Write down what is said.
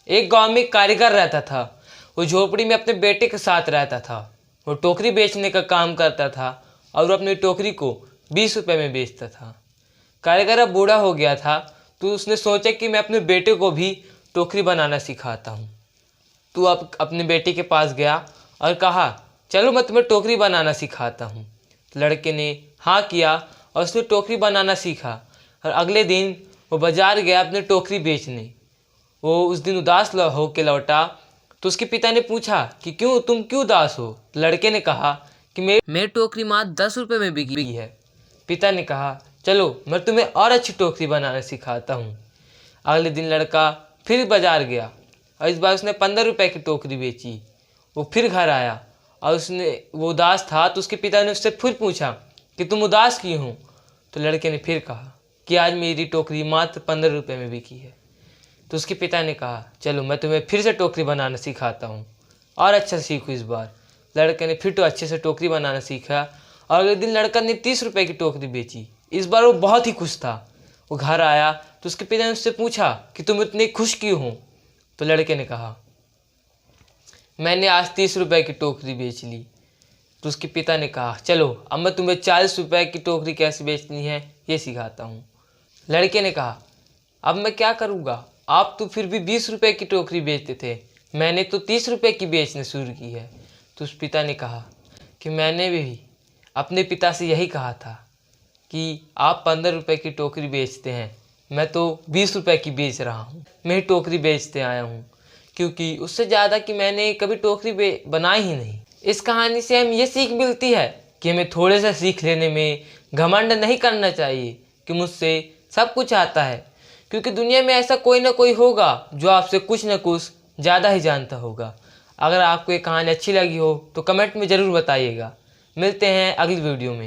एक गांव में एक कारीगर रहता था। वो झोपड़ी में अपने बेटे के साथ रहता था। वो टोकरी बेचने का काम करता था और वो अपनी टोकरी को 20 रुपये में बेचता था। कारीगर अब बूढ़ा हो गया था, तो उसने सोचा कि मैं अपने बेटे को भी टोकरी बनाना सिखाता हूँ। तो अब अपने बेटे के पास गया और कहा, चलो मैं तुम्हें टोकरी बनाना सिखाता हूँ। लड़के ने हाँ किया और उसने टोकरी बनाना सीखा। और अगले दिन वो बाज़ार गया अपने टोकरी बेचने। वो उस दिन उदास होकर लौटा। तो उसके पिता ने पूछा कि तुम क्यों उदास हो। लड़के ने कहा कि मेरी टोकरी मात्र 10 रुपये में बिकी है। पिता ने कहा, चलो मैं तुम्हें और अच्छी टोकरी बनाना सिखाता हूँ। अगले दिन लड़का फिर बाज़ार गया और इस बार उसने 15 रुपये की टोकरी बेची। वो फिर घर आया और वो उदास था। तो उसके पिता ने उससे फिर पूछा कि तुम उदास क्यों हो। तो लड़के ने फिर कहा कि आज मेरी टोकरी मात्र 15 रुपये में बिकी है। तो उसके पिता ने कहा, चलो मैं तुम्हें फिर से टोकरी बनाना सिखाता हूँ और अच्छा से सीखो इस बार। लड़के ने फिर तो अच्छे से टोकरी बनाना सीखा और अगले दिन लड़का ने 30 रुपये की टोकरी बेची। इस बार वो बहुत ही खुश था। वो घर आया तो उसके पिता ने उससे पूछा कि तुम इतने खुश क्यों हो। तो लड़के ने कहा, मैंने आज 30 रुपये की टोकरी बेच ली। तो उसके पिता ने कहा, चलो अब मैं तुम्हें 40 रुपये की टोकरी कैसे बेचनी है ये सिखाता हूँ। लड़के ने कहा, अब मैं क्या करूँगा, आप तो फिर भी 20 रुपये की टोकरी बेचते थे, मैंने तो 30 रुपये की बेचना शुरू की है। तो उस पिता ने कहा कि मैंने भी अपने पिता से यही कहा था कि आप 15 रुपये की टोकरी बेचते हैं, मैं तो 20 रुपये की बेच रहा हूँ। मैं ही टोकरी बेचते आया हूँ, क्योंकि उससे ज़्यादा कि मैंने कभी टोकरी बनाई ही नहीं। इस कहानी से हमें ये सीख मिलती है कि हमें थोड़े से सीख लेने में घमंड नहीं करना चाहिए कि मुझसे सब कुछ आता है, क्योंकि दुनिया में ऐसा कोई ना कोई होगा जो आपसे कुछ ना कुछ ज़्यादा ही जानता होगा। अगर आपको ये कहानी अच्छी लगी हो तो कमेंट में ज़रूर बताइएगा। मिलते हैं अगली वीडियो में।